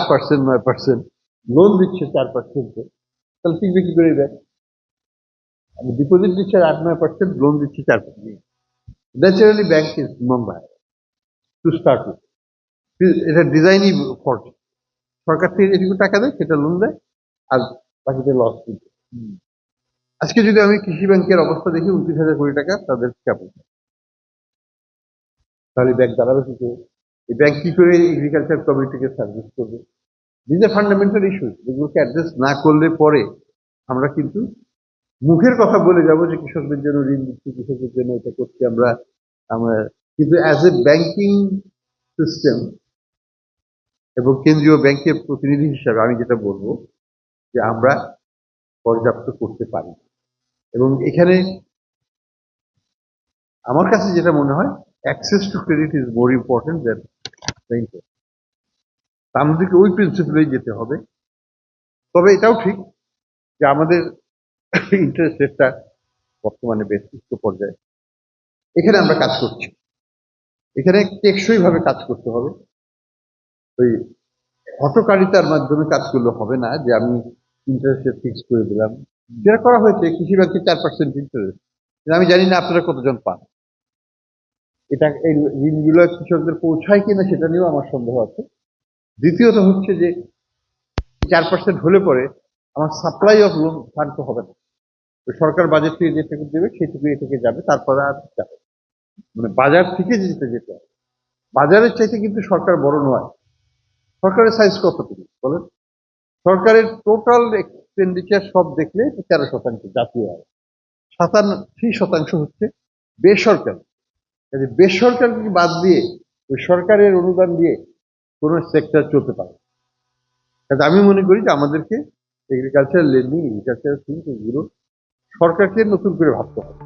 8%, 9%, loan দিচ্ছে 4%, তাহলে টিকবে কি করে ব্যাংক? ডিপোজিট দিচ্ছে 8-9%, লোন দিচ্ছে 4%। Naturally bank is non viable to start with. এটা ডিজাইনই ফল্ট। সরকার থেকে যেটুকু টাকা দেয় সেটা লোন দেয়, আর বাকিটা লস দিচ্ছে। আজকে যদি আমি কৃষি ব্যাংকের অবস্থা দেখি, 29,000 কোটি টাকা তাদের ক্যাপিটাল, তাহলে ব্যাংক দাঁড়াবে কি করে? এই ব্যাংক কি করে এগ্রিকালচার কমিউনিটিকে সার্ভিস করবে? দিস আর ফান্ডামেন্টাল ইস্যু, যেগুলোকে অ্যাড্রেস না করলে পরে আমরা কিন্তু মুখের কথা বলে যাবো যে কৃষকদের জন্য ঋণ দিচ্ছি, কৃষকদের জন্য এটা করছি আমরা, কিন্তু অ্যাজ এ ব্যাংকিং সিস্টেম এবং কেন্দ্রীয় ব্যাংকের প্রতিনিধি হিসাবে আমি যেটা বলবো যে আমরা পর্যাপ্ত করতে পারি। এবং এখানে আমার কাছে যেটা মনে হয়, access to credit is more important than the interest. আমাদেরকে ওই প্রিন্সিপালেই যেতে হবে। তবে এটাও ঠিক যে আমাদের ইন্টারেস্ট রেটটা বর্তমানে বেশ উচ্চ পর্যায়ে। এখানে আমরা কাজ করছি, এখানে টেকসই ভাবে কাজ করতে হবে। ওই হটকারিতার মাধ্যমে কাজ করলে হবে না যে আমি ইন্টারেস্ট রেট ফিক্স করে দিলাম। যেটা করা হয়েছে কৃষি ব্যাংকে 4% ইন্টারেস্ট, আমি জানি না আপনারা কতজন পান। এটা এই ঋণগুলো কৃষকদের পৌঁছায় কিনা সেটা নিয়েও আমার সন্দেহ আছে। দ্বিতীয়ত হচ্ছে যে 4% হলে পরে আমার সাপ্লাই অফ লোন ফান্ড তো হবে না। সরকার বাজেট থেকে যেটুকু দেবে সেটুকু এ থেকে যাবে, তারপরে আর যাবে মানে বাজার থেকে যেতে হবে। বাজারের চাইতে কিন্তু সরকার বড় নয়। সরকারের সাইজ কতটুকু বলেন? সরকারের টোটাল এক্সপেন্ডিচার সব দেখলে 13% জাতীয় আয়, 87% হচ্ছে বেসরকারি। বেসরকারি বাদ দিয়ে ওই সরকারের অনুদান দিয়ে কোন সেক্টর চলতে পারে। আমি মনে করি যে আমাদেরকে এগ্রিকালচার লেন্ডিং, এগ্রিকালচার থিংস এগুলো সরকারকে নতুন করে ভাবতে হবে।